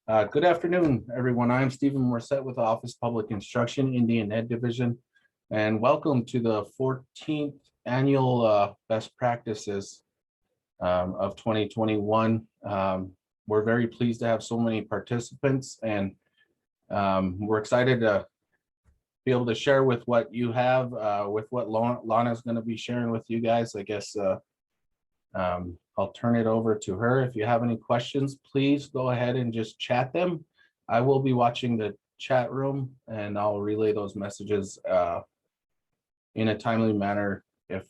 Good afternoon, everyone. I am Stephen Morissette with the Office of Public Instruction, Indian Ed Division, and welcome to the 14th annual Best Practices of 2021. We're very pleased to have so many participants, and we're excited to be able to share with what you have, with what Lana is going to be sharing with you guys. I guess I'll turn it over to her. If you have any questions, please go ahead and just chat them. I will be watching the chat room and I'll relay those messages in a timely manner if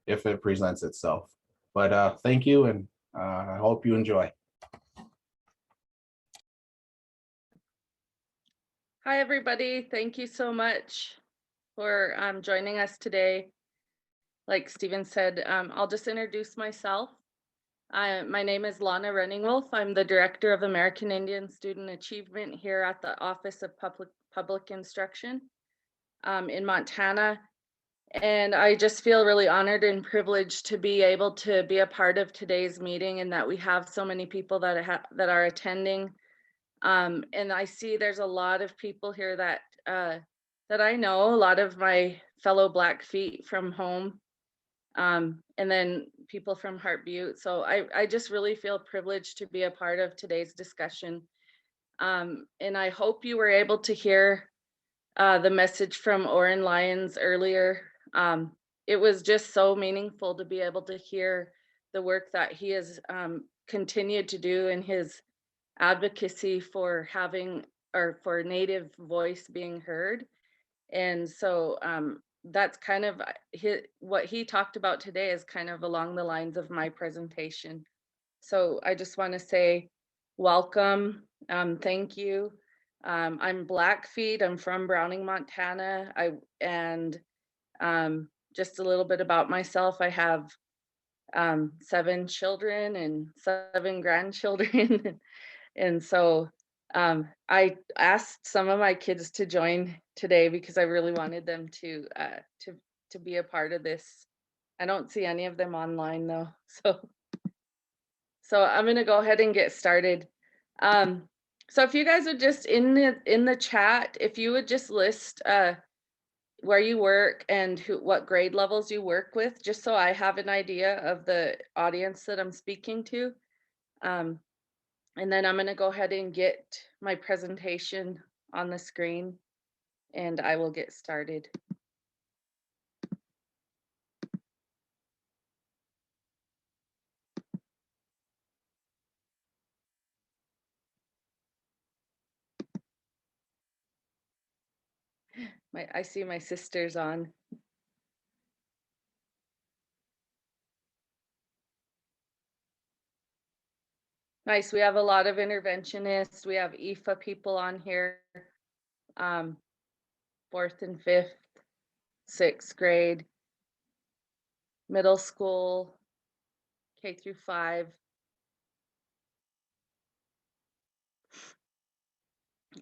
it presents itself. But thank you, and I hope you enjoy. Hi, everybody. Thank you so much for joining us today. Like Stephen said, I'll just introduce myself. My name is Lona Runningwolf. I'm the Director of American Indian Student Achievement here at the Office of Public Instruction in Montana. And I just feel really honored and privileged to be able to be a part of today's meeting, and that we have so many people that are attending. And I see there's a lot of people here that I know, a lot of my fellow Blackfeet from home, and then people from Heart Butte. So I just really feel privileged to be a part of today's discussion. And I hope you were able to hear the message from Oren Lyons earlier. It was just so meaningful to be able to hear the work that he has continued to do in his advocacy for having, or for Native voice being heard. And so that's kind of what he talked about today is kind of along the lines of my presentation. So I just want to say welcome, thank you. I'm Blackfeet, I'm from Browning, Montana. Just a little bit about myself. I have 7 children and 7 grandchildren. And so I asked some of my kids to join today because I really wanted them to be a part of this. I don't see any of them online though, so I'm gonna go ahead and get started. So if you guys are just in the chat, if you would just list where you work and what grade levels you work with, just so I have an idea of the audience that I'm speaking to. And then I'm going to go ahead and get my presentation on the screen, and I will get started. I see my sister's on. Nice. We have a lot of interventionists. We have IEFA people on here, 4th and 5th, 6th grade, middle school, K through 5.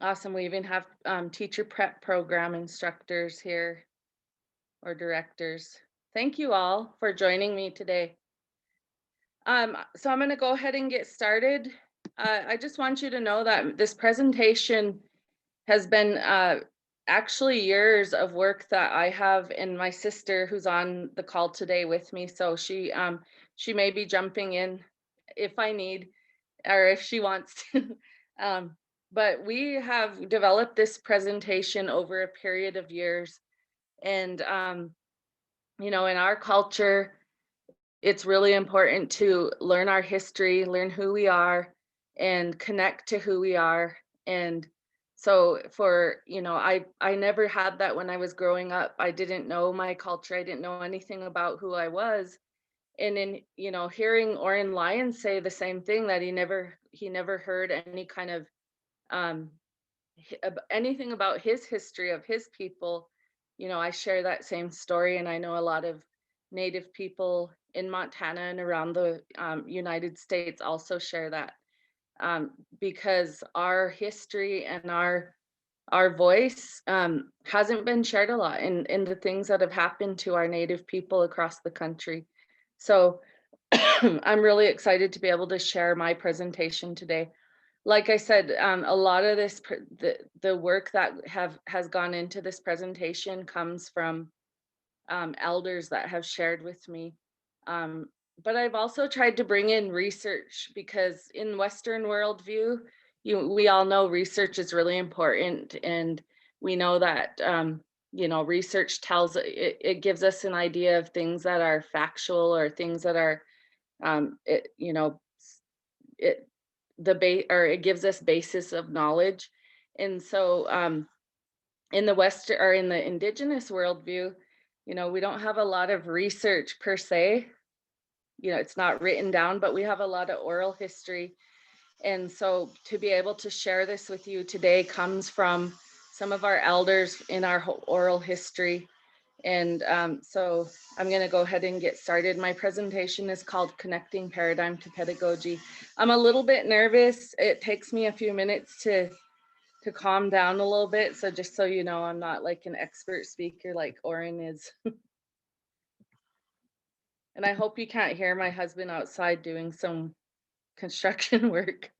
Awesome. We even have teacher prep program instructors here, or directors. Thank you all for joining me today. So I'm going to go ahead and get started. I just want you to know that this presentation has been actually years of work that I have, and my sister who's on the call today with me. So she may be jumping in if I need, or if she wants to. But we have developed this presentation over a period of years. And, you know, in our culture, it's really important to learn our history, learn who we are, and connect to who we are. And so I never had that when I was growing up. I didn't know my culture. I didn't know anything about who I was. And in, hearing Oren Lyons say the same thing, that he never heard any kind of anything about his history of his people. I share that same story, and I know a lot of Native people in Montana and around the United States also share that, because our history and our voice hasn't been shared a lot in the things that have happened to our Native people across the country. So I'm really excited to be able to share my presentation today. like I said, a lot of this, the work that has gone into this presentation comes from elders that have shared with me. Um, but I've also tried to bring in research because in Western worldview, we all know research is really important, and we know that research tells it gives us an idea of things that are factual or things that are it you know it the base or it gives us basis of knowledge. And so in the West or in the Indigenous worldview, we don't have a lot of research per se. It's not written down, but we have a lot of oral history. And so to be able to share this with you today comes from some of our elders in our oral history. And so I'm going to go ahead and get started. My presentation is called Connecting Paradigm to Pedagogy. I'm a little bit nervous. It takes me a few minutes to calm down a little bit. So just so you know, I'm not like an expert speaker like Oren is. And I hope you can't hear my husband outside doing some construction work.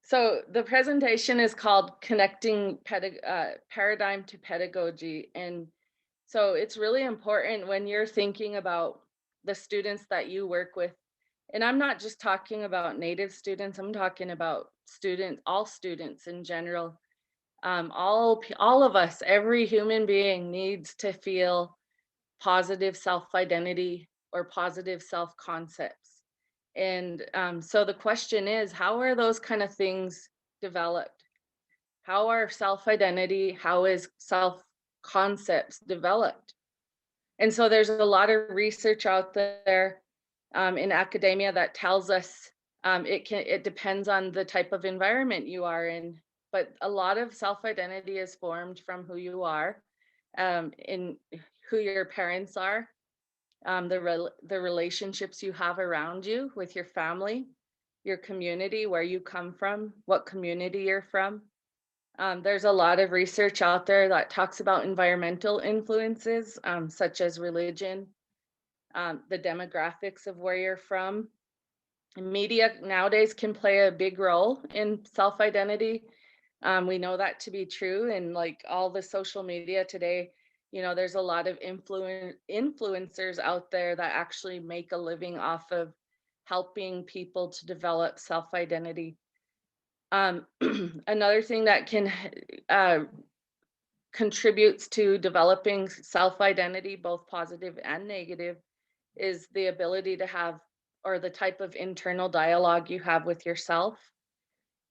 So the presentation is called Connecting Paradigm to Pedagogy. And so it's really important when you're thinking about the students that you work with. And I'm not just talking about Native students, I'm talking about all students in general. All of us, every human being needs to feel positive self-identity or positive self-concepts. And so the question is, how are those kind of things developed? How are self-identity, how is self-concepts developed? And so there's a lot of research out there in academia that tells us it depends on the type of environment you are in, but a lot of self-identity is formed from who you are, in who your parents are, the relationships you have around you with your family, your community, where you come from, what community you're from. There's a lot of research out there that talks about environmental influences, such as religion, the demographics of where you're from. Media nowadays can play a big role in self-identity. We know that to be true, and like all the social media today, there's a lot of influencers out there that actually make a living off of helping people to develop self-identity. Another thing that can contributes to developing self-identity, both positive and negative, is the ability to have, or the type of internal dialogue you have with yourself.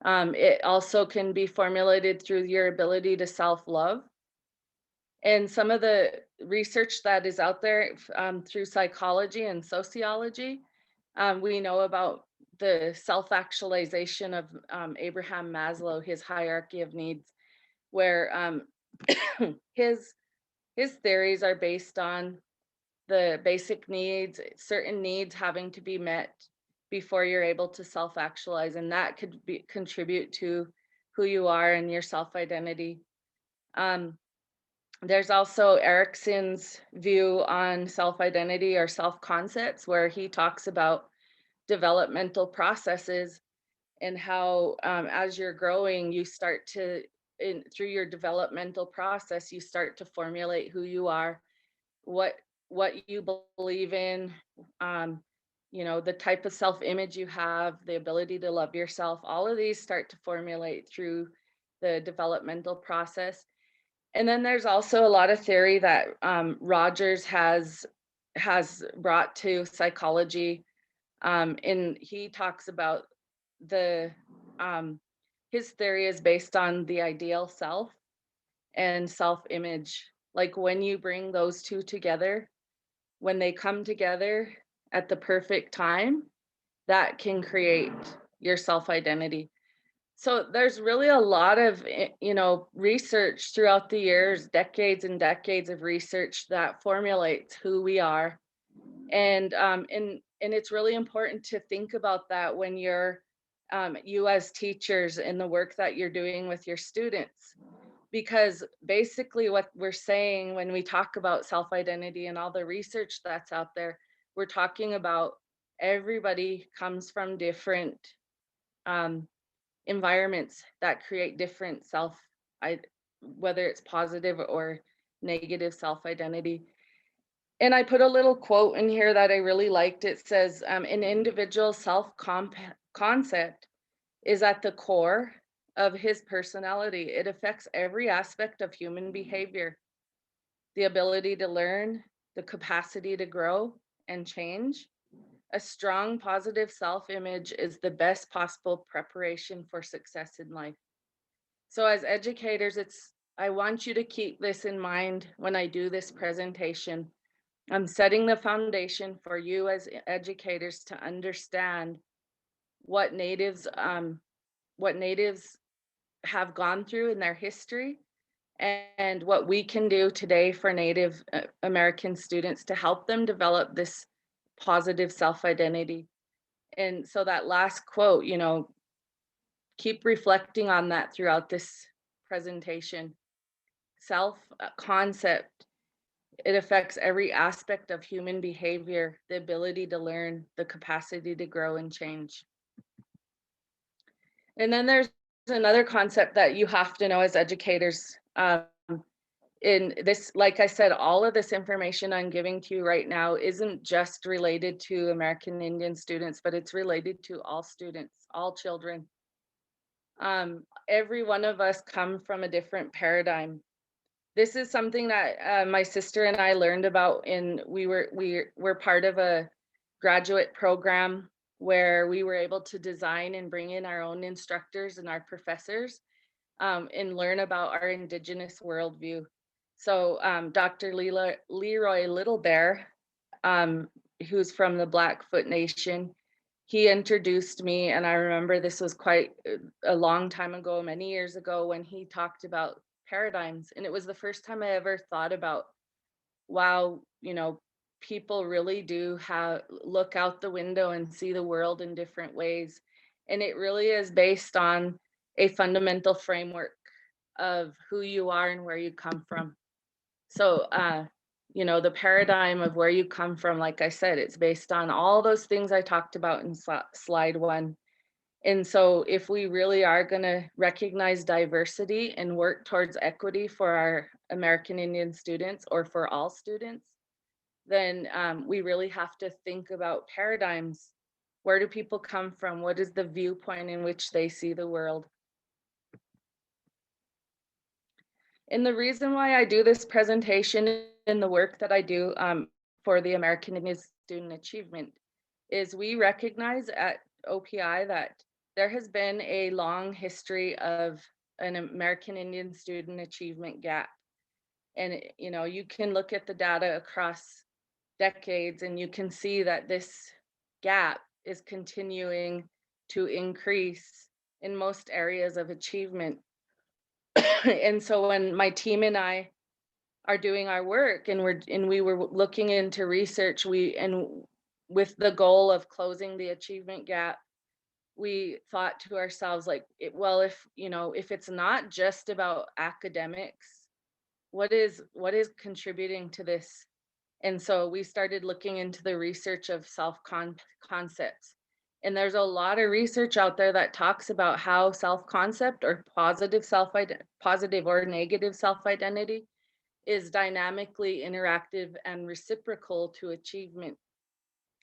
It also can be formulated through your ability to self-love. And some of the research that is out there through psychology and sociology, we know about the self-actualization of Abraham Maslow, his hierarchy of needs, where his theories are based on the basic needs, certain needs having to be met before you're able to self-actualize, and that could contribute to who you are and your self-identity. There's also Erickson's view on self-identity or self-concepts, where he talks about developmental processes and how as you're growing, you start to, through your developmental process, you start to formulate who you are, what you believe in, the type of self-image you have, the ability to love yourself. All of these start to formulate through the developmental process. And then there's also a lot of theory that Rogers has brought to psychology, and he talks about the his theory is based on the ideal self and self-image. Like when you bring those two together, when they come together at the perfect time, that can create your self-identity. So there's really a lot of research throughout the years, decades and decades of research that formulates who we are. And it's really important to think about that when you're you as teachers in the work that you're doing with your students. Because basically what we're saying when we talk about self-identity and all the research that's out there, we're talking about everybody comes from different environments that create different whether it's positive or negative self-identity. And I put a little quote in here that I really liked. It says, an individual self-concept is at the core of his personality. It affects every aspect of human behavior, the ability to learn, the capacity to grow and change. A strong, positive self-image is the best possible preparation for success in life. So as educators, I want you to keep this in mind when I do this presentation. I'm setting the foundation for you as educators to understand what natives have gone through in their history and what we can do today for Native American students to help them develop this positive self-identity. And so that last quote, keep reflecting on that throughout this presentation. Self-concept, it affects every aspect of human behavior, the ability to learn, the capacity to grow and change. And then there's another concept that you have to know as educators. In this, like I said, all of this information I'm giving to you right now isn't just related to American Indian students, but it's related to all students, all children. Every one of us come from a different paradigm. This is something that my sister and I learned about we were part of a graduate program where we were able to design and bring in our own instructors and our professors and learn about our Indigenous worldview. So Dr. Leroy Little Bear, who's from the Blackfoot Nation, he introduced me, and I remember this was quite a long time ago, many years ago, when he talked about paradigms. And it was the first time I ever thought about, wow, people really do look out the window and see the world in different ways. And it really is based on a fundamental framework of who you are and where you come from. So, the paradigm of where you come from, like I said, it's based on all those things I talked about in slide 1. And so if we really are going to recognize diversity and work towards equity for our American Indian students or for all students, then we really have to think about paradigms. Where do people come from? What is the viewpoint in which they see the world? And the reason why I do this presentation and the work that I do for the American Indian Student Achievement is we recognize at OPI that there has been a long history of an American Indian student achievement gap. And, you can look at the data across decades and you can see that this gap is continuing to increase in most areas of achievement. And so when my team and I are doing our work and we were looking into research, with the goal of closing the achievement gap, we thought to ourselves, like, if it's not just about academics, what is contributing to this? And so we started looking into the research of concepts. And there's a lot of research out there that talks about how self-concept or positive or negative self-identity is dynamically interactive and reciprocal to achievement.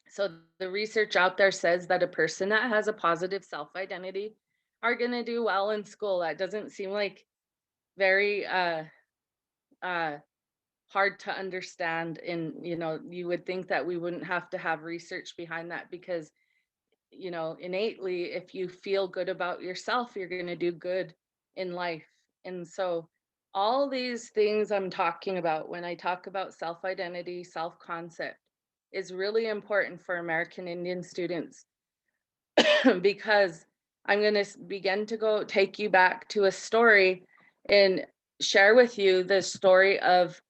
So the research out there says that a person that has a positive self-identity are going to do well in school. That doesn't seem like very hard to understand. And, you would think that we wouldn't have to have research behind that because, innately, if you feel good about yourself, you're going to do good in life. And so all these things I'm talking about when I talk about self-identity, self-concept is really important for American Indian students because I'm going to begin to take you back to a story and share with you the story of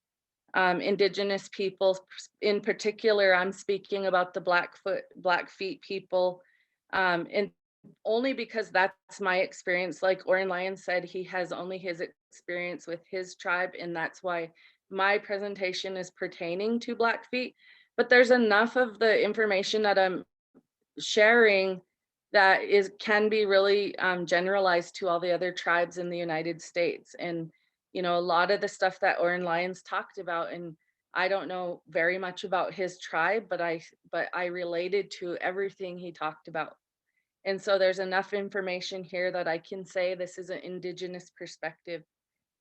Indigenous people. In particular, I'm speaking about the Blackfeet people, and only because that's my experience. Like Oren Lyon said, he has only his experience with his tribe, and that's why my presentation is pertaining to Blackfeet. But there's enough of the information that I'm sharing that can be really generalized to all the other tribes in the United States. And, you know, a lot of the stuff that Oren Lyons talked about, and I don't know very much about his tribe, but I related to everything he talked about. And so there's enough information here that I can say this is an Indigenous perspective.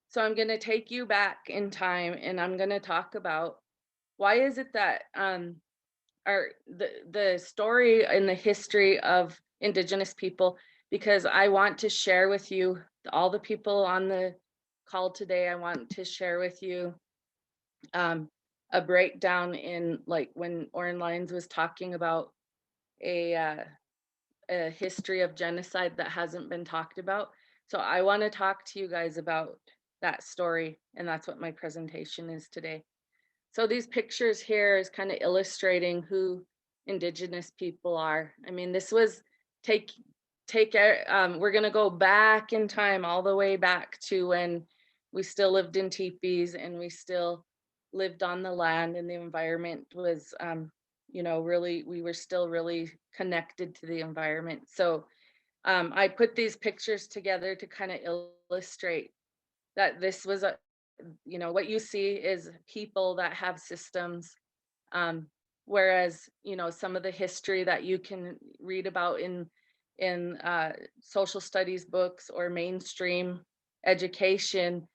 So I'm going to take you back in time, and I'm going to talk about why is it that the story and the history of Indigenous people, because I want to share with you, all the people on the call today, I want to share with you um, a breakdown in, like, when Oren Lyons was talking about a a history of genocide that hasn't been talked about. So I want to talk to you guys about that story, and that's what my presentation is today. So these pictures here is kind of illustrating who Indigenous people are. I mean, this was take we're gonna go back in time, all the way back to when we still lived in teepees and we still lived on the land, and the environment was you know, really, we were still really connected to the environment. So I put these pictures together to kind of illustrate that this was a, you know, what you see is people that have systems, um, whereas, you know, some of the history that you can read about in social studies books or mainstream education,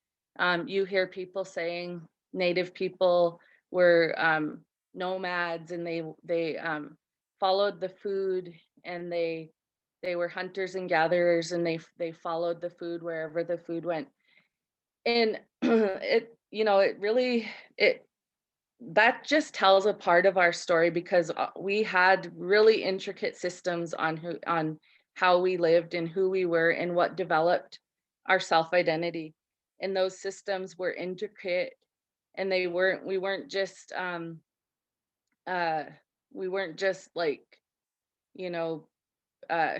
you hear people saying Native people were nomads, and they followed the food, and they were hunters and gatherers, and they followed the food wherever the food went. And it, you know, it really, it, that just tells a part of our story, because we had really intricate systems on on how we lived and who we were and what developed our self-identity. And those systems were intricate, and we weren't just uh we weren't just like, you know, uh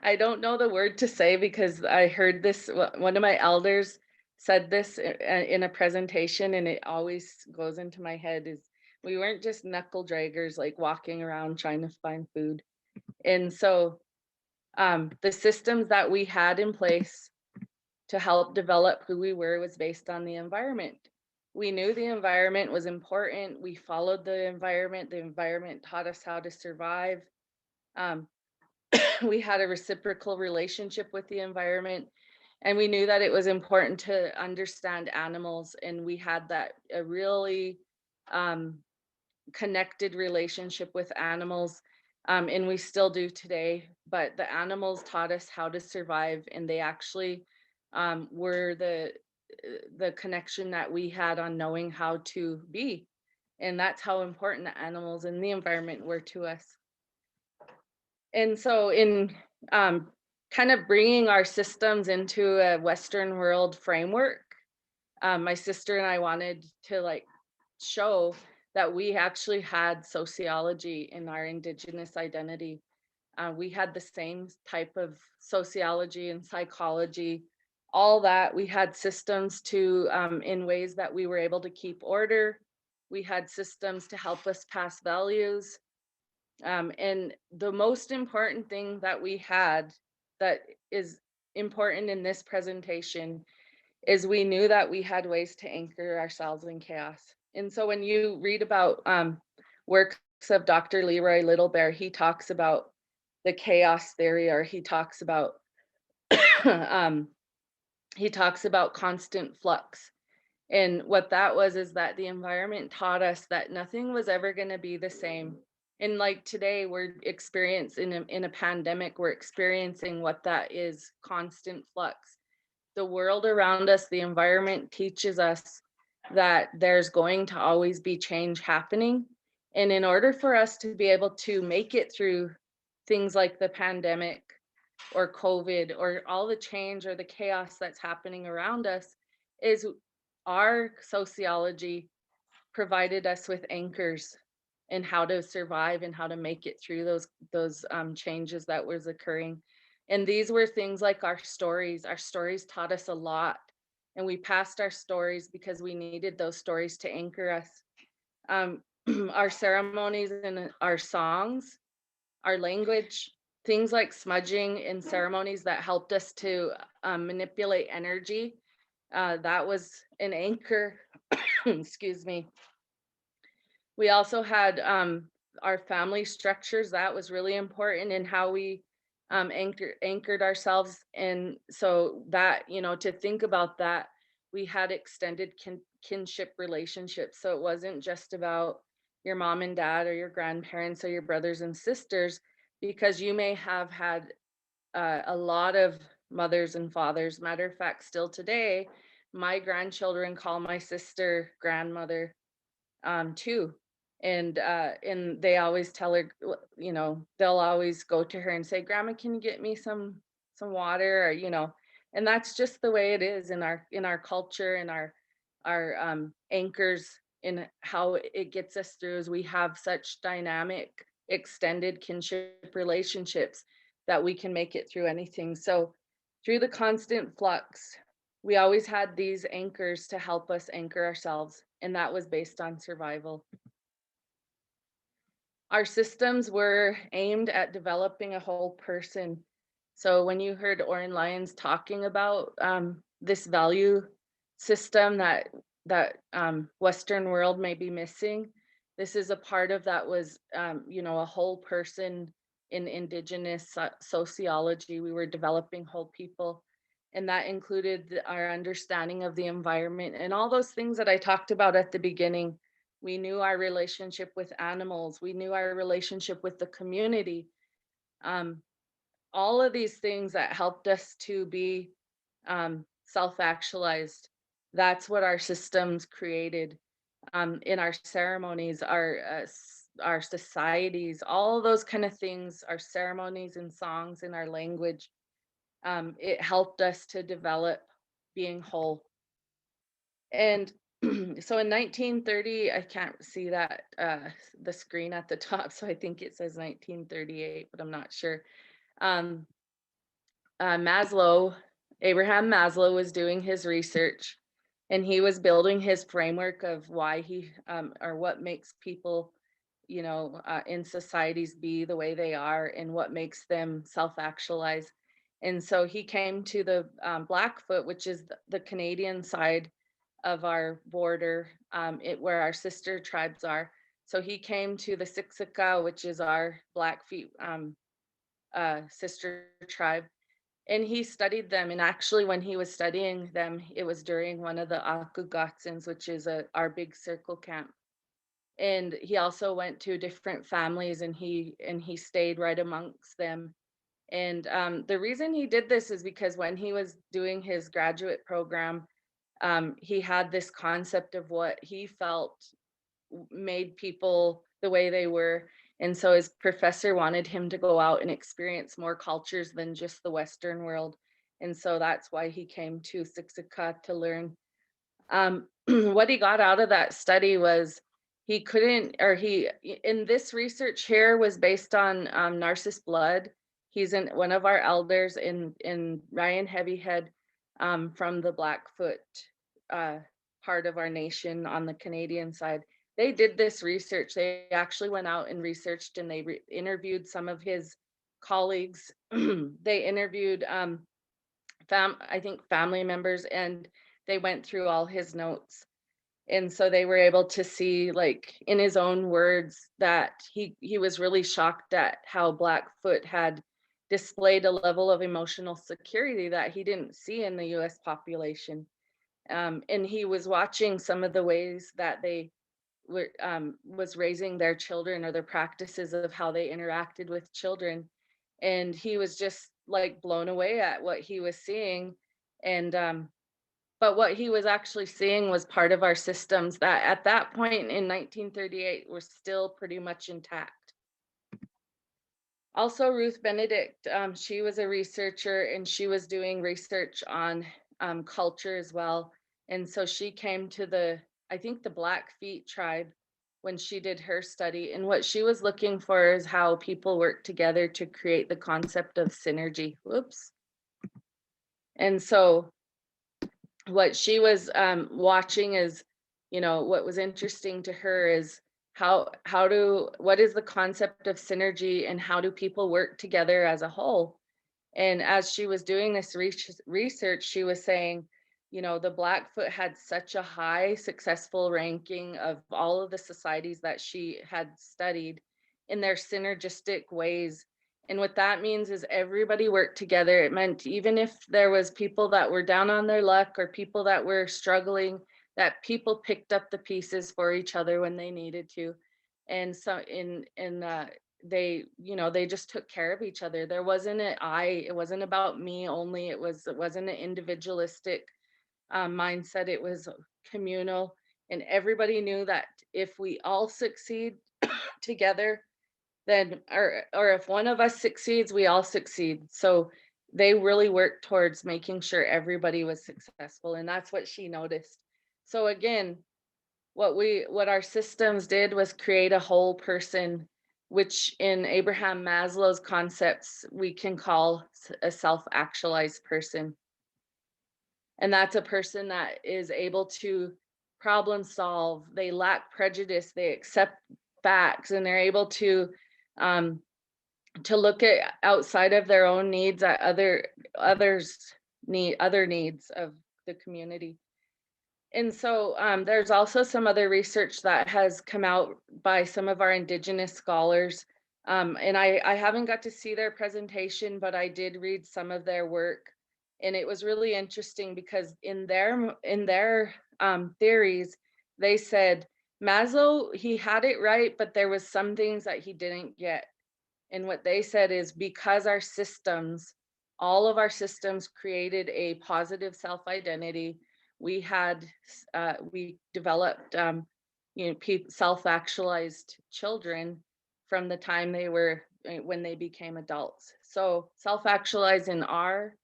I don't know the word to say, because I heard this, one of my elders said this in a presentation, and it always goes into my head, is we weren't just knuckle draggers like walking around trying to find food. And so the systems that we had in place to help develop who we were was based on the environment. We knew the environment was important. We followed the environment. The environment taught us how to survive. Um, we had a reciprocal relationship with the environment, and we knew that it was important to understand animals, and we had that a really um, connected relationship with animals, and we still do today. But the animals taught us how to survive, and they actually were the connection that we had on knowing how to be, and that's how important the animals and the environment were to us. And so in um, kind of bringing our systems into a Western world framework, my sister and I wanted to, like, show that we actually had sociology in our Indigenous identity. We had the same type of sociology and psychology, all that. We had systems to, in ways that we were able to keep order. We had systems to help us pass values. And the most important thing that we had, that is important in this presentation, is we knew that we had ways to anchor ourselves in chaos. And so when you read about works of Dr. Leroy Little Bear, he talks about the chaos theory, or um, he talks about constant flux. And what that was is that the environment taught us that nothing was ever going to be the same. And like today, we're experiencing in a pandemic, we're experiencing what that is: constant flux. The world around us, the environment teaches us that there's going to always be change happening. And in order for us to be able to make it through things like the pandemic or COVID or all the change or the chaos that's happening around us, is our sociology provided us with anchors in how to survive and how to make it through those changes that was occurring. And these were things like our stories. Our stories taught us a lot, and we passed our stories because we needed those stories to anchor us. Um, our ceremonies and our songs, our language, things like smudging in ceremonies that helped us to manipulate energy. That was an anchor. Excuse me. We also had our family structures. That was really important in how we anchored ourselves. And so that, to think about that, we had extended kinship relationships. So it wasn't just about your mom and dad or your grandparents or your brothers and sisters, because you may have had a lot of mothers and fathers. Matter of fact, still today, my grandchildren call my sister grandmother too. And they always tell her, they'll always go to her and say, "Grandma, can you get me some water?" Or and that's just the way it is in our culture and our anchors in how it gets us through, is we have such dynamic extended kinship relationships that we can make it through anything. So through the constant flux, we always had these anchors to help us anchor ourselves, and that was based on survival. Our systems were aimed at developing a whole person. So when you heard Oren Lyons talking about this value system that Western world may be missing, this is a part of that. Was a whole person in Indigenous sociology. We were developing whole people, and that included our understanding of the environment and all those things that I talked about at the beginning. We knew our relationship with animals. We knew our relationship with the community. Um, all of these things that helped us to be self-actualized. That's what our systems created in our ceremonies, our societies, all of those kind of things, our ceremonies and songs and our language. It helped us to develop being whole. And so in 1930, I can't see that the screen at the top, so I think it says 1938, but I'm not sure. Um, Maslow, Abraham Maslow, was doing his research, and he was building his framework of why or what makes people, in societies be the way they are, and what makes them self-actualize. And so he came to the Blackfoot, which is the Canadian side of our border, where our sister tribes are. So he came to the Siksika, which is our Blackfeet sister tribe, and he studied them. And actually, when he was studying them, it was during one of the Akugatsins, which is our big circle camp. And he also went to different families, and he stayed right amongst them. And the reason he did this is because when he was doing his graduate program, he had this concept of what he felt made people the way they were. And so his professor wanted him to go out and experience more cultures than just the Western world. And so that's why he came to Siksika to learn. What he got out of that study was he couldn't, or he, in this research here was based on Narcissus Blood. He's one of our elders in Ryan Heavyhead from the Blackfoot uh, part of our nation on the Canadian side. They did this research. They actually went out and researched, and they interviewed some of his colleagues. They interviewed I think family members, and they went through all his notes. And so they were able to see, like, in his own words, that he was really shocked at how Blackfoot had displayed a level of emotional security that he didn't see in the US population. And he was watching some of the ways that they were was raising their children, or their practices of how they interacted with children. And he was just like blown away at what he was seeing. And but what he was actually seeing was part of our systems that at that point in 1938 were still pretty much intact. Also, Ruth Benedict, she was a researcher, and she was doing research on culture as well. And so she came to I think the Blackfeet tribe when she did her study. And what she was looking for is how people work together to create the concept of synergy. Whoops. And so what she was watching is, what was interesting to her is what is the concept of synergy and how do people work together as a whole? And as she was doing this research, she was saying, the Blackfoot had such a high successful ranking of all of the societies that she had studied in their synergistic ways. And what that means is everybody worked together. It meant even if there was people that were down on their luck or people that were struggling, that people picked up the pieces for each other when they needed to. And so they just took care of each other. There wasn't it wasn't about me only. It wasn't an individualistic mindset. It was communal, and everybody knew that if we all succeed together, then or if one of us succeeds, we all succeed. So they really worked towards making sure everybody was successful, and that's what she noticed. So again, what our systems did was create a whole person, which in Abraham Maslow's concepts we can call a self-actualized person. And that's a person that is able to problem solve, they lack prejudice, they accept facts, and they're able um, to look at outside of their own needs at other needs of the community. And so there's also some other research that has come out by some of our Indigenous scholars. And I haven't got to see their presentation, but I did read some of their work. And it was really interesting because in their theories, they said Maslow, he had it right, but there was some things that he didn't get. And what they said is because all of our systems created a positive self-identity, we developed self-actualized children from the time when they became adults. So self-actualized in our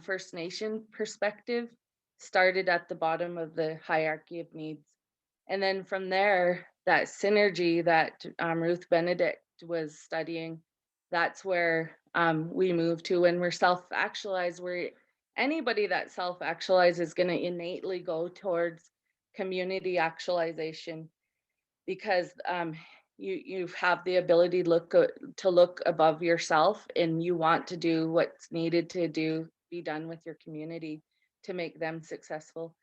First Nation perspective started at the bottom of the hierarchy of needs. And then from there, that synergy that Ruth Benedict was studying, that's where we move to when we're self-actualized, where anybody that self-actualizes is going to innately go towards community actualization, because you have the ability to look above yourself, and you want to do what's needed to be done with your community to make them successful.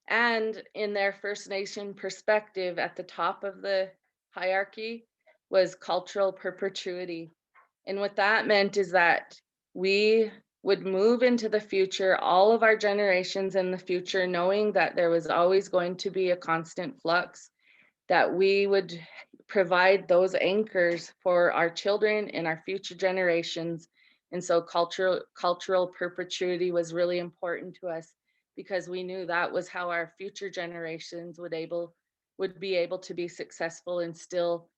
And in their First Nation perspective, at the top of the hierarchy was cultural perpetuity. And what that meant is that we would move into the future, all of our generations in the future, knowing that there was always going to be a constant flux, that we would provide those anchors for our children and our future generations. And so cultural perpetuity was really important to us, because we knew that was how our future generations would be able to be successful and still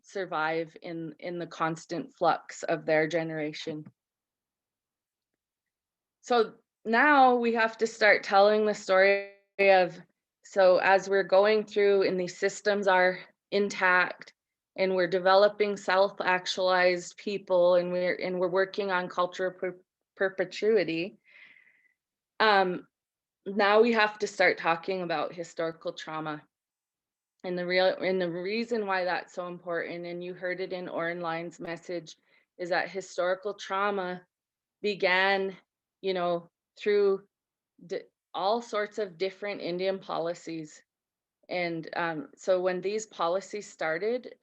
survive in the constant flux of their generation. So now we have to start telling the story of, so as we're going through and these systems are intact and we're developing self-actualized people, and we're working on cultural perpetuity, now we have to start talking about historical trauma. And the reason why that's so important, and you heard it in Oren Line's message, is that historical trauma began, through all sorts of different Indian policies. And so when these policies started,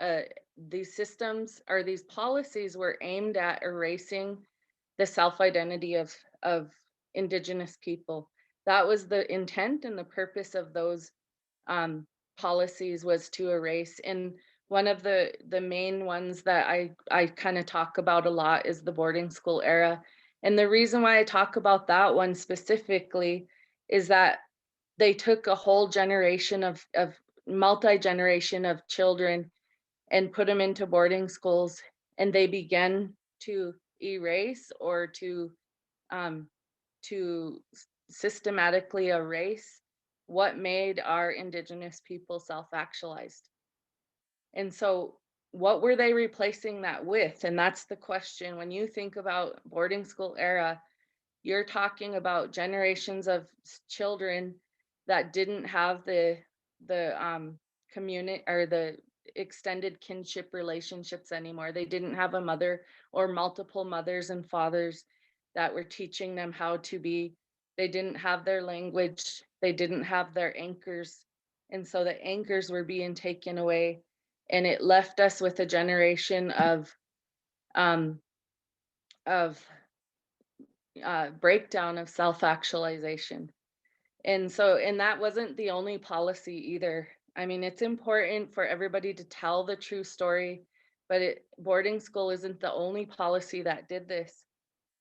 these policies were aimed at erasing the self-identity of Indigenous people. That was the intent and the purpose of those policies, was to erase. And one of the main ones that I kind of talk about a lot is the boarding school era. And the reason why I talk about that one specifically is that they took a whole generation of multi-generation of children and put them into boarding schools, and they began to erase or um, to systematically erase what made our Indigenous people self-actualized. And so what were they replacing that with? And that's the question. When you think about boarding school era, you're talking about generations of children that didn't have the community or the extended kinship relationships anymore. They didn't have a mother or multiple mothers and fathers that were teaching them how to be. They didn't have their language. They didn't have their anchors. And so the anchors were being taken away. And it left us with a generation um, of breakdown of self-actualization. And that wasn't the only policy either. I mean, it's important for everybody to tell the true story, but boarding school isn't the only policy that did this.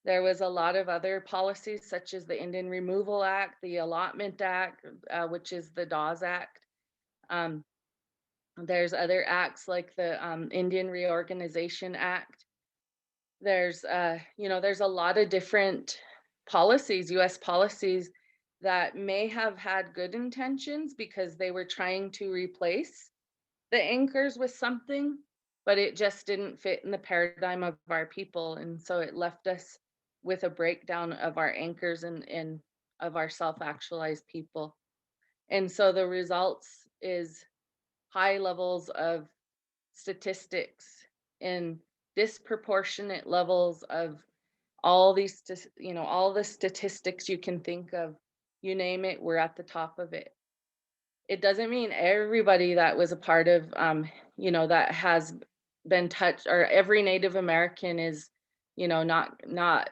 There was a lot of other policies, such as the Indian Removal Act, the Allotment Act, which is the Dawes Act. Um, there's other acts like the Indian Reorganization Act. There's there's a lot of different policies, US policies, that may have had good intentions because they were trying to replace the anchors with something, but it just didn't fit in the paradigm of our people. And so it left us with a breakdown of our anchors and of our self-actualized people. And so the results is high levels of statistics and disproportionate levels of all these, all the statistics you can think of. You name it, we're at the top of it. It doesn't mean everybody that was a part of, that has been touched, or every Native American is, not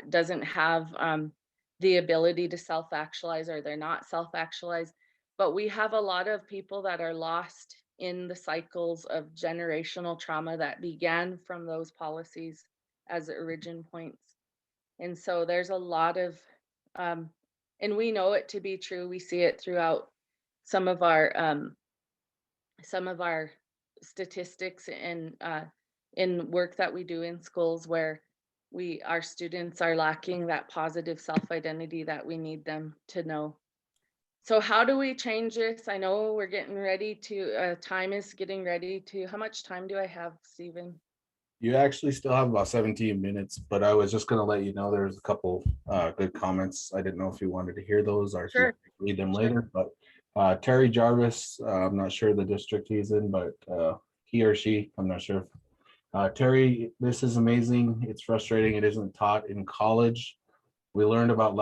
doesn't have the ability to self-actualize, or they're not self-actualized. But we have a lot of people that are lost in the cycles of generational trauma that began from those policies as origin points. And so there's a lot of, um, and we know it to be true. We see it throughout some of our um, some of our statistics and in work that we do in schools, where our students are lacking that positive self-identity that we need them to know. So how do we change this? I know we're getting ready to, time is getting ready to, how much time do I have, Stephen? You actually still have about 17 minutes, but I was just going to let you know there's a couple good comments. I didn't know if you wanted to hear those or if you Sure, want to read them sure. later. But Terry Jarvis, I'm not sure the district he's in, but he or she, I'm not sure. Terry, this is amazing. It's frustrating. It isn't taught in college. We learned about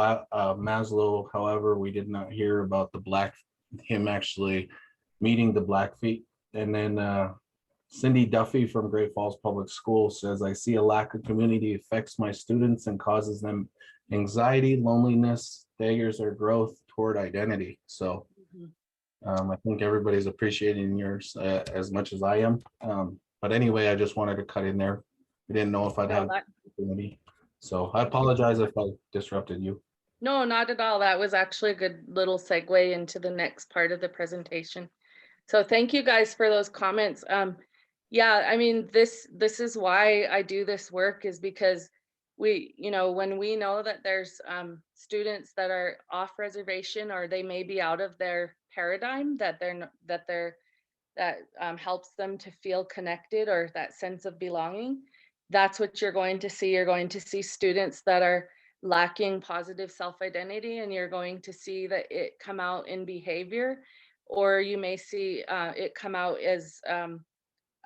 Maslow. However, we did not hear about him actually meeting the Blackfeet. And then Cindy Duffy from Great Falls Public School says, I see a lack of community affects my students and causes them anxiety, loneliness, daggers their growth toward identity. So Mhm. I think everybody's appreciating yours as much as I am. But anyway, I just wanted to cut in there. I didn't know if I'd No, have that, the opportunity. So I thank you. apologize if I disrupted you. No, not at all. That was actually a good little segue into the next part of the presentation. So thank you guys for those comments. Yeah, I mean, this is why I do this work, is because when we know that there's students that are off reservation, or they may be out of their paradigm, that helps them to feel connected, or that sense of belonging. That's what you're going to see. You're going to see students that are lacking positive self-identity, and you're going to see that it come out in behavior, or you may see it come out as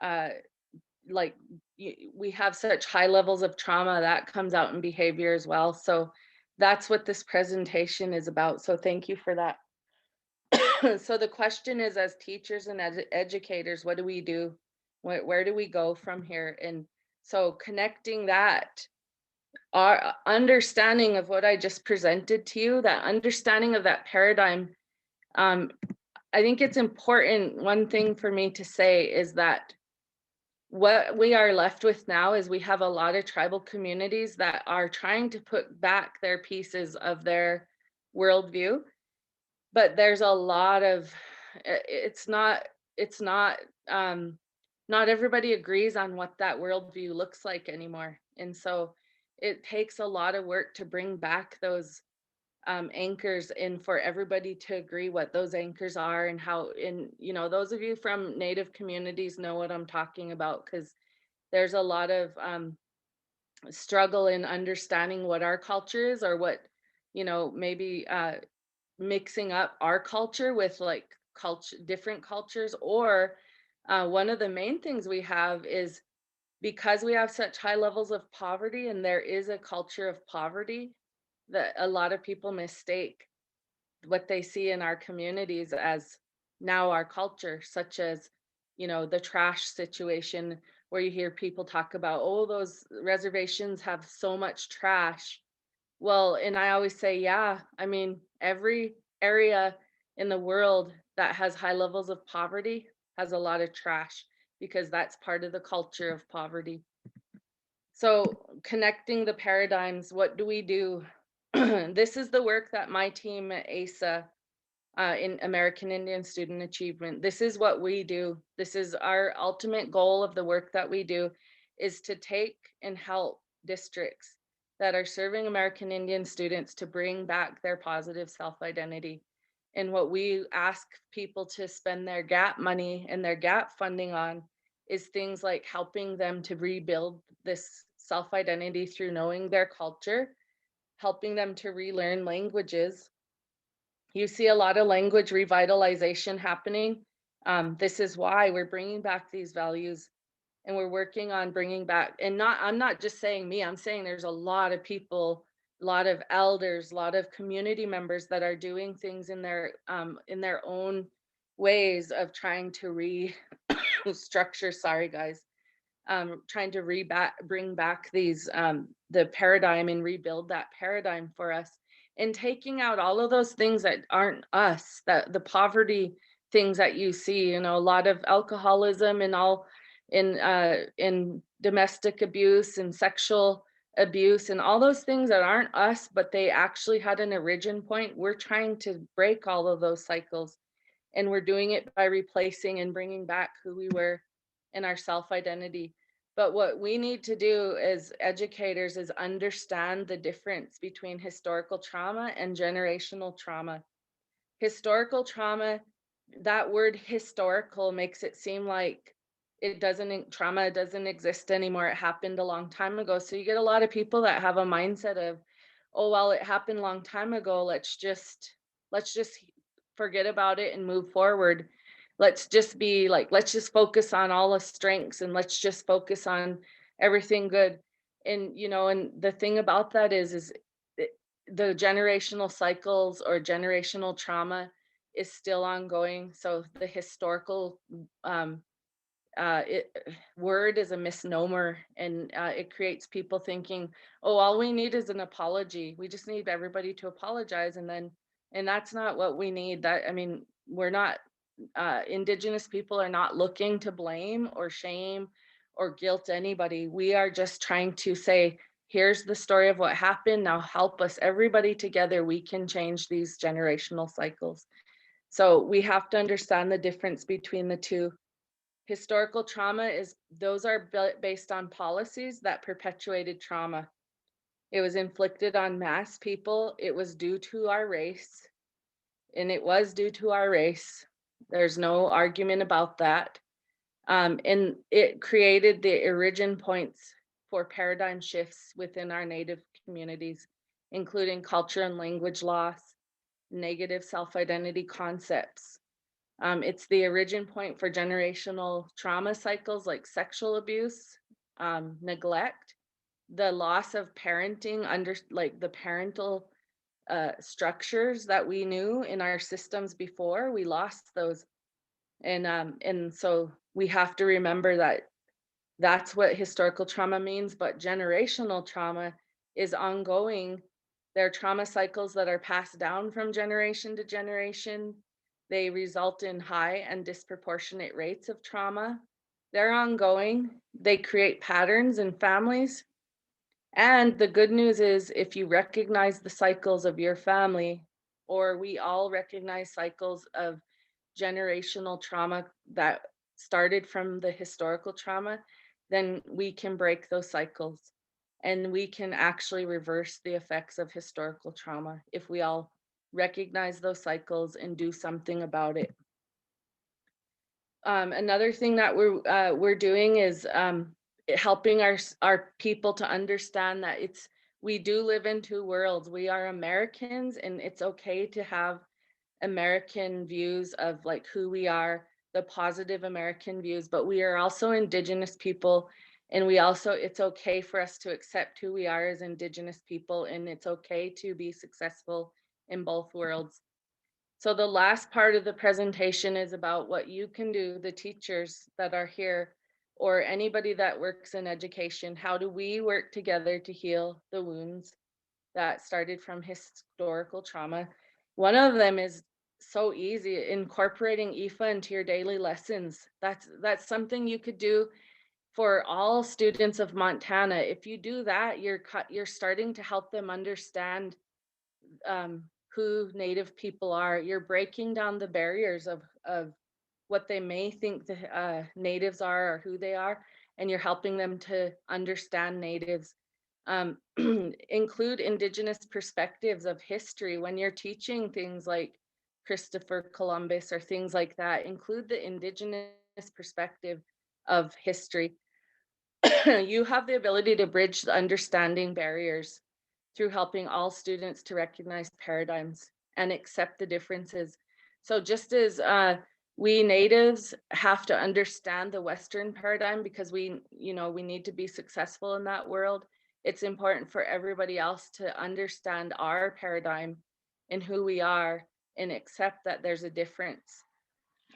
uh, like we have such high levels of trauma that comes out in behavior as well. So that's what this presentation is about. So thank you for that. So the question is, as teachers and educators, what do we do? Where do we go from here? And so connecting that, our understanding of what I just presented to you, that understanding of that paradigm, um, I think it's important. One thing for me to say is that what we are left with now is we have a lot of tribal communities that are trying to put back their pieces of their worldview, but there's a lot of it's not not everybody agrees on what that worldview looks like anymore. And so it takes a lot of work to bring back those anchors, and for everybody to agree what those anchors are, and how, in those of you from Native communities know what I'm talking about, because there's a lot of struggle in understanding what our culture is, or what maybe mixing up our culture with like different cultures, or one of the main things we have is because we have such high levels of poverty and there is a culture of poverty, that a lot of people mistake what they see in our communities as now our culture, such as, the trash situation, where you hear people talk about, oh, those reservations have so much trash. Well, and I always say, yeah, I mean, every area in the world that has high levels of poverty has a lot of trash, because that's part of the culture of poverty. So, connecting the paradigms, what do we do? This is the work that my team at ASA, in American Indian Student Achievement, this is what we do. This is our ultimate goal of the work that we do, is to take and help districts that are serving American Indian students to bring back their positive self-identity. And what we ask people to spend their gap money and their gap funding on is things like helping them to rebuild this self-identity through knowing their culture, helping them to relearn languages. You see a lot of language revitalization happening. This is why we're bringing back these values, and we're working on bringing back, and I'm not just saying me, I'm saying there's a lot of people, a lot of elders, a lot of community members that are doing things in their own ways of trying to restructure, sorry guys, trying to bring back these the paradigm and rebuild that paradigm for us, and taking out all of those things that aren't us, that the poverty things that you see, a lot of alcoholism and all in domestic abuse and sexual abuse and all those things that aren't us, but they actually had an origin point. We're trying to break all of those cycles, and we're doing it by replacing and bringing back who we were in our self identity. But what we need to do as educators is understand the difference between historical trauma and generational trauma. Historical trauma, that word historical makes it seem like trauma doesn't exist anymore. It happened a long time ago. So you get a lot of people that have a mindset of, oh, well, it happened a long time ago. Let's just forget about it and move forward. Let's just focus on all the strengths, and let's just focus on everything good. And the thing about that is the generational cycles or generational trauma is still ongoing. So the historical um, it, word is a misnomer, and it creates people thinking, oh, all we need is an apology. We just need everybody to apologize, and that's not what we need. I mean, we're not, Indigenous people are not looking to blame or shame or guilt anybody. We are just trying to say, here's the story of what happened. Now help us, everybody together, we can change these generational cycles. So we have to understand the difference between the two. Historical trauma is, those are based on policies that perpetuated trauma. It was inflicted on mass people. It was due to our race, and it was due to our race. There's no argument about that. And it created the origin points for paradigm shifts within our Native communities, including culture and language loss, negative self-identity concepts. It's the origin point for generational trauma cycles like sexual abuse, neglect, the loss of parenting, under like the parental structures that we knew in our systems before. We lost those, and so we have to remember that that's what historical trauma means. But generational trauma is ongoing. There are trauma cycles that are passed down from generation to generation. They result in high and disproportionate rates of trauma. They're ongoing. They create patterns in families. And the good news is, if you recognize the cycles of your family, or we all recognize cycles of generational trauma that started from the historical trauma, then we can break those cycles, and we can actually reverse the effects of historical trauma if we all recognize those cycles and do something about it. Another thing that we're doing is helping our people to understand that we do live in two worlds. We are Americans, and it's okay to have American views of like who we are, the positive American views, but we are also Indigenous people. And we also, it's okay for us to accept who we are as Indigenous people, and it's okay to be successful in both worlds. So the last part of the presentation is about what you can do, the teachers that are here, or anybody that works in education. How do we work together to heal the wounds that started from historical trauma? One of them is so easy, incorporating IEFA into your daily lessons. That's something you could do for all students of Montana. If you do that, you're starting to help them understand who Native people are. You're breaking down the barriers of what they may think the natives are or who they are, and you're helping them to understand natives. Include Indigenous perspectives of history when you're teaching things like Christopher Columbus or things like that. Include the Indigenous perspective of history. You have the ability to bridge the understanding barriers through helping all students to recognize paradigms and accept the differences. So just as we natives have to understand the Western paradigm because we need to be successful in that world, it's important for everybody else to understand our paradigm and who we are and accept that there's a difference.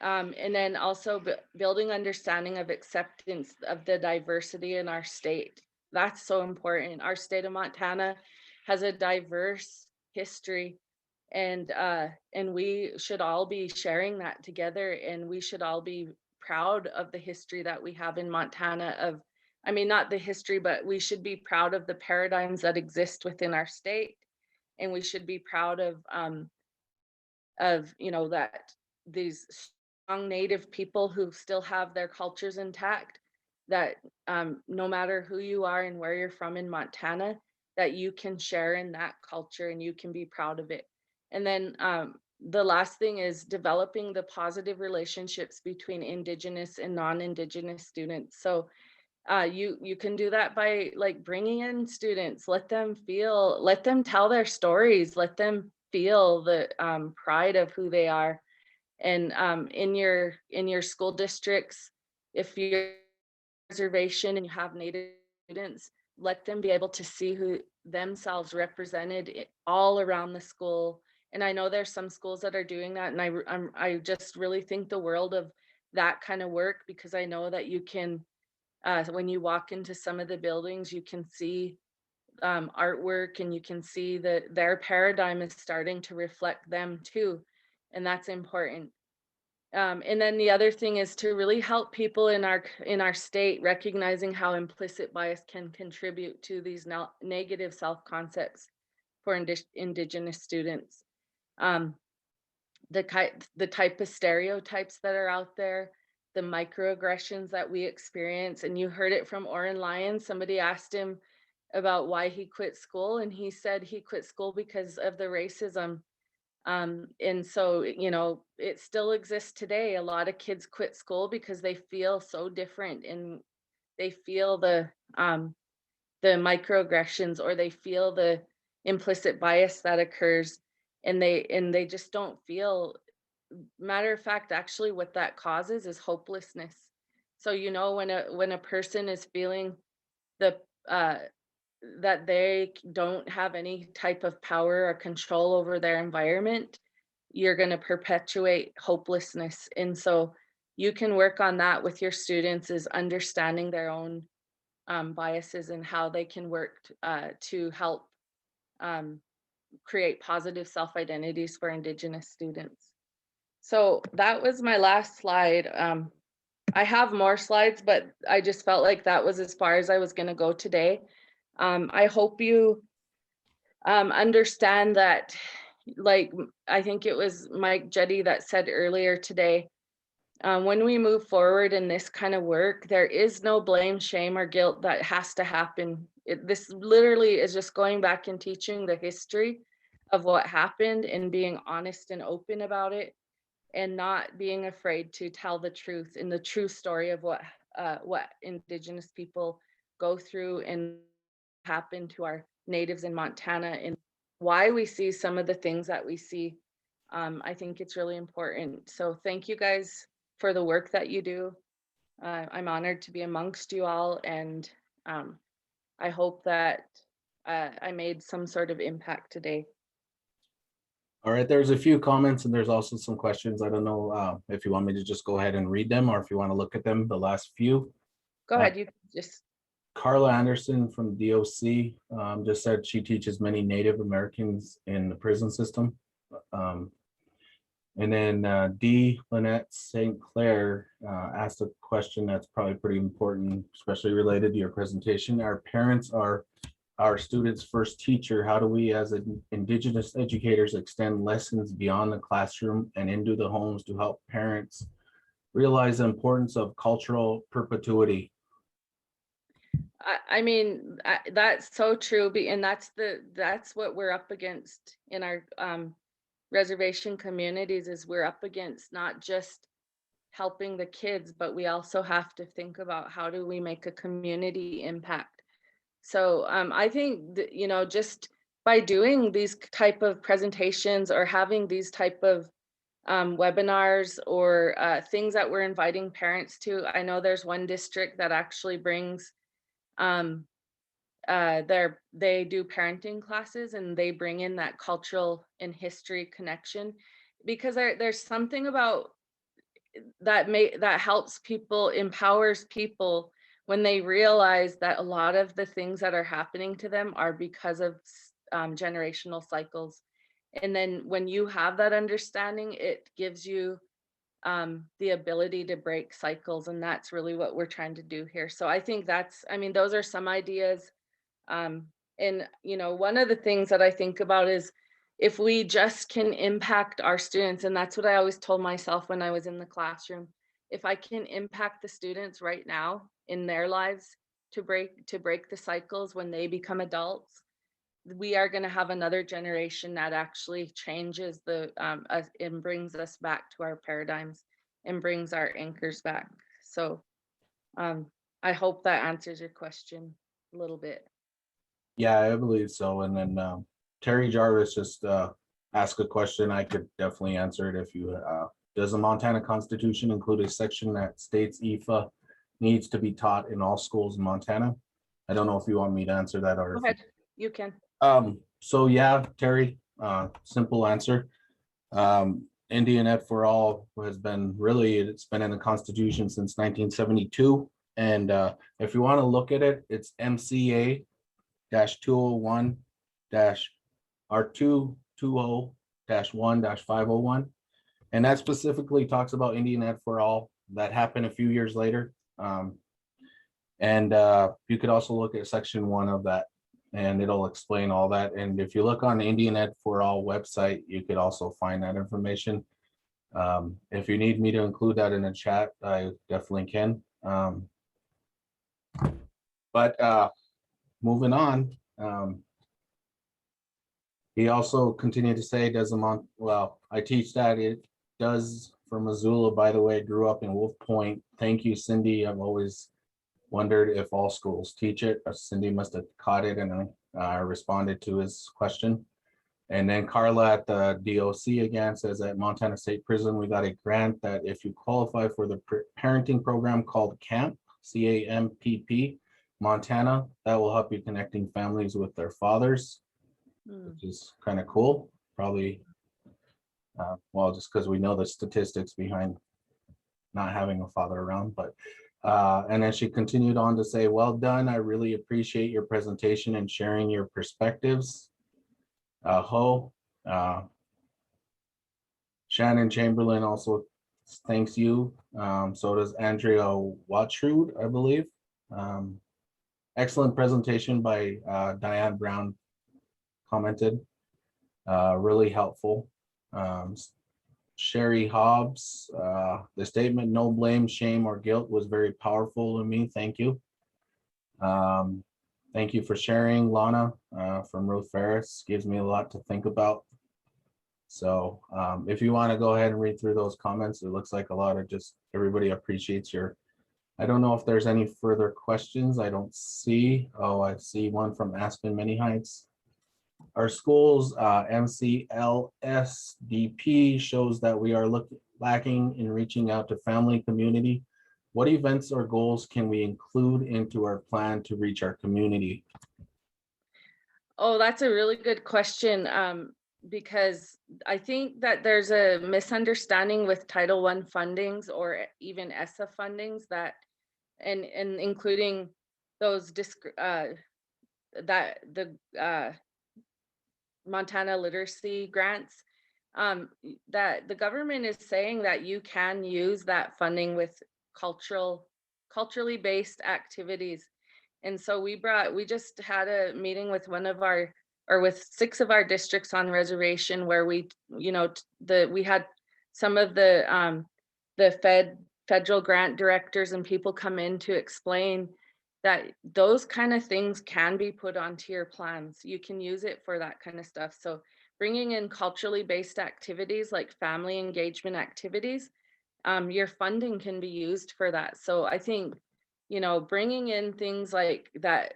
And then also building understanding of acceptance of the diversity in our state. That's so important. Our state of Montana has a diverse history, and we should all be sharing that together, and we should all be proud of the history that we have in Montana. Of, I mean, not the history, but we should be proud of the paradigms that exist within our state, and we should be proud of that these strong Native people who still have their cultures intact, that no matter who you are and where you're from in Montana, that you can share in that culture and you can be proud of it. And then the last thing is developing the positive relationships between Indigenous and non-Indigenous students. So you can do that by like bringing in students, let them tell their stories, let them feel the pride of who they are. And in your school districts, if you're reservation and you have Native students, let them be able to see who themselves represented all around the school. And I know there's some schools that are doing that, and I just really think the world of that kind of work, because I know that you can when you walk into some of the buildings, you can see artwork, and you can see that their paradigm is starting to reflect them too. And that's important. And then the other thing is to really help people in our state, recognizing how implicit bias can contribute to these negative self-concepts for Indigenous students. Um, the type of stereotypes that are out there, the microaggressions that we experience. And you heard it from Oren Lyon. Somebody asked him about why he quit school, and he said he quit school because of the racism. And so, it still exists today. A lot of kids quit school because they feel so different, and they feel the microaggressions, or they feel the implicit bias that occurs, and they just don't feel. Matter of fact, actually what that causes is hopelessness. So when a person is feeling the uh that they don't have any type of power or control over their environment, you're going to perpetuate hopelessness. And so you can work on that with your students, is understanding their own biases and how they can work to help um, create positive self-identities for Indigenous students. So that was my last slide. I have more slides, but I just felt like that was as far as I was going to go today. I hope you understand that, like, I think it was Mike Jetty that said earlier today, when we move forward in this kind of work, there is no blame, shame, or guilt that has to happen. This literally is just going back and teaching the history of what happened and being honest and open about it, and not being afraid to tell the truth and the true story of what Indigenous people go through and happen to our natives in Montana, and why we see some of the things that we see. I think it's really important. So thank you guys for the work that you do. I'm honored to be amongst you all, and I hope that I made some sort of impact today. All right, there's a few comments and there's also some questions. I don't know if you want me to just go ahead and read them or if you want to look at them, the last few. Go ahead, you can just. Carla Anderson from DOC just said she teaches many Native Americans in the prison system. And then D. Lynette St. Clair asked a question that's probably pretty important, especially related to your presentation. Our parents are our students' first teacher. How do we as Indigenous educators extend lessons beyond the classroom and into the homes to help parents realize the importance of cultural perpetuity? I mean, that's so true, and that's what we're up against in our reservation communities. Is we're up against not just helping the kids, but we also have to think about how do we make a community impact. So I think that, just by doing these type of presentations or having these type of webinars or things that we're inviting parents to. I know there's one district that actually brings um, they do parenting classes, and they bring in that cultural and history connection, because there's something about that helps people, empowers people when they realize that a lot of the things that are happening to them are because of generational cycles. And then when you have that understanding, it gives you the ability to break cycles, and that's really what we're trying to do here. So I think those are some ideas. um, and one of the things that I think about is, if we just can impact our students, and that's what I always told myself when I was in the classroom, if I can impact the students right now in their lives to break the cycles when they become adults, we are going to have another generation that actually changes us and brings us back to our paradigms and brings our anchors back. So um, I hope that answers your question a little bit. Yeah, I believe so. And then Terry Jarvis just asked a question. I could definitely answer it if you, does the Montana Constitution include a section that states IEFA needs to be taught in all schools in Montana? I don't know if you want me to answer that or Go ahead, you can. so yeah, Terry, simple answer. Indian Ed for All has been it's been in the Constitution since 1972. And if you want to look at it, it's MCA -201 R220-1-501. And that specifically talks about Indian Ed for All. That happened a few years later. And you could also look at section 1 of that, and it'll explain all that. And if you look on the Indian Ed for All website, you could also find that information. If you need me to include that in the chat, I definitely can. But moving on, he also continued to say, well, I teach that. It does from Missoula, by the way, grew up in Wolf Point. Thank you, Cindy. I've always wondered if all schools teach it. Cindy must have caught it, and I responded to his question. And then Carla at the DOC again says, at Montana State Prison, we got a grant that if you qualify for the parenting program called CAMP, CAMPP, Montana, that will help you connecting families with their fathers, which is kind of cool. Probably, well, just because we know the statistics behind not having a father around. But and then she continued on to say, well done. I really appreciate your presentation and sharing your perspectives. Shannon Chamberlain also thanks you. So does Andrea Watrud, I believe. Excellent presentation by Diane Brown commented. Really helpful. Sherry Hobbs, the statement, no blame, shame, or guilt was very powerful to me. Thank you. Thank you for sharing, Lana, from Ruth Ferris. Gives me a lot to think about. So if you want to go ahead and read through those comments, it looks like a lot of just everybody appreciates your, I don't know if there's any further questions. I don't see. Oh, I see one from Aspen Many Heights. Our school's MCLSDP shows that we are lacking in reaching out to family and community. What events or goals can we include into our plan to reach our community? Oh, that's a really good question, because I think that there's a misunderstanding with Title I fundings or even ESSA fundings that, and including those that the Montana literacy grants, that the government is saying that you can use that funding with culturally based activities. And so we just had a meeting with with 6 of our districts on reservation where we, we had some of the federal grant directors and people come in to explain that those kind of things can be put onto your plans. You can use it for that kind of stuff. So bringing in culturally based activities like family engagement activities, your funding can be used for that. So I think, bringing in things like that,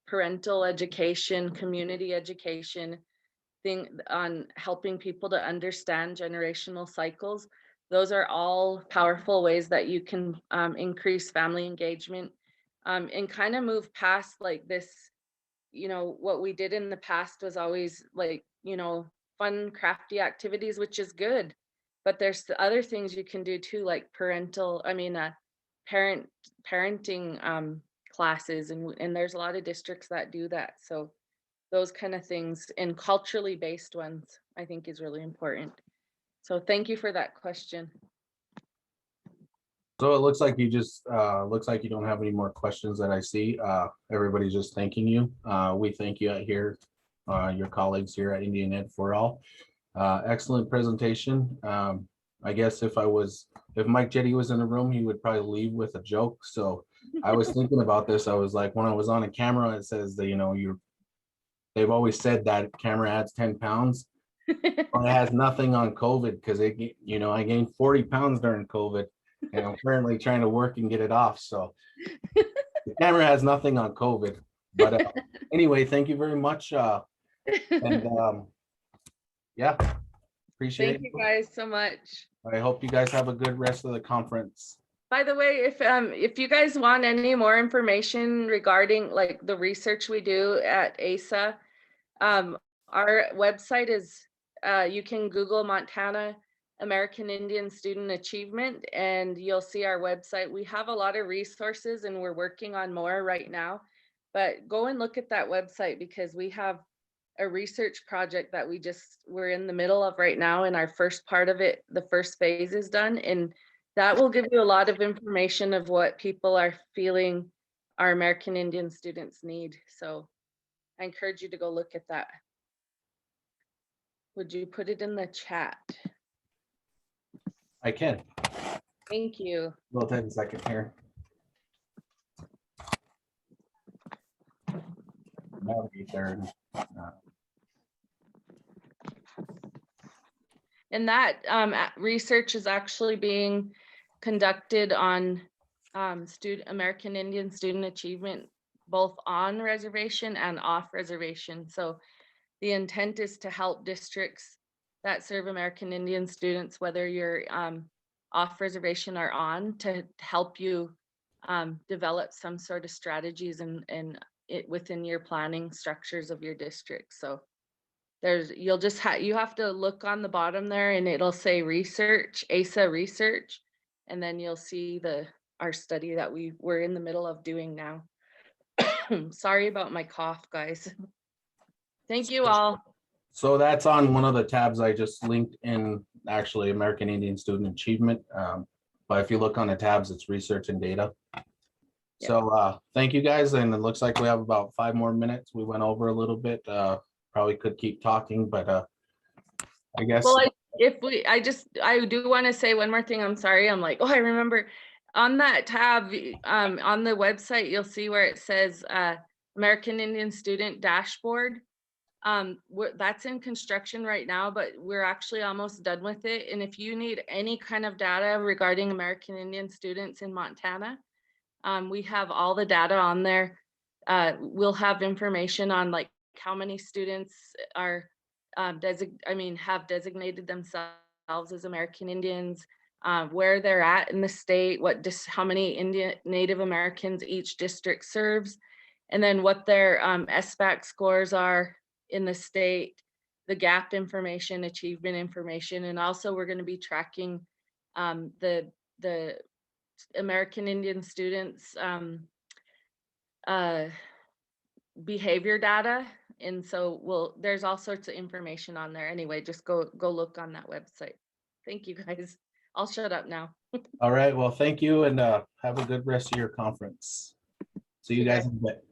parental education, community education, thing on helping people to understand generational cycles, those are all powerful ways that you can increase family engagement, and kind of move past like this. What we did in the past was always like, fun, crafty activities, which is good. But there's the other things you can do too, like parenting classes, and there's a lot of districts that do that. So those kind of things and culturally based ones, I think is really important. So thank you for that question. So it looks like you just looks like you don't have any more questions that I see. Everybody's just thanking you. We thank you here, your colleagues here at Indian Ed for All. Excellent presentation. I guess if Mike Jetty was in the room, he would probably leave with a joke. So I was thinking about this. I was like, when I was on a camera, it says that, they've always said that camera adds 10 pounds. But it has nothing on COVID because I gained 40 pounds during COVID and I'm currently trying to work and get it off. So the camera has nothing on COVID. But anyway, thank you very much. And yeah, appreciate Thank you guys so much. I hope you guys have a good rest of the conference. By the way, if you guys want any more information regarding like the research we do at ASA, our website is, you can Google Montana American Indian Student Achievement and you'll see our website. We have a lot of resources and we're working on more right now, but go and look at that website because we have a research project that we're in the middle of right now, and our first part of it, the first phase is done, and that will give you a lot of information of what people are feeling our American Indian students need. So I encourage you to go look at that. Would you put it in the chat? I can. Thank you. We'll take a second here. Navigate there. And that research is actually being conducted on American Indian student achievement, both on reservation and off reservation. So the intent is to help districts that serve American Indian students, whether you're off reservation or on, to help you develop some sort of strategies and it within your planning structures of your district. So you have to look on the bottom there and it'll say research, ASA research, and then you'll see our study that we're in the middle of doing now. Sorry about my cough, guys. Thank you all. So that's on one of the tabs I just linked in, actually American Indian Student Achievement. But if you look on the tabs, it's research and data. Yeah. So thank you guys. And it looks like we have about 5 more minutes. We went over a little bit. Probably could keep talking, but I guess. Well, I do want to say one more thing. I'm sorry. I'm like, oh, I remember on that tab on the website, you'll see where it says American Indian Student Dashboard. That's in construction right now, but we're actually almost done with it. And if you need any kind of data regarding American Indian students in Montana, we have all the data on there. We'll have information on like how many students are have designated themselves as American Indians, where they're at in the state, how many Native Americans each district serves, and then what their SBAC scores are in the state, the gap information, achievement information, and also we're going to be tracking the American Indian students behavior data. And so there's all sorts of information on there. Anyway, just go look on that website. Thank you guys. I'll shut up now. All right, well, thank you, and have a good rest of your conference. See you guys in a bit.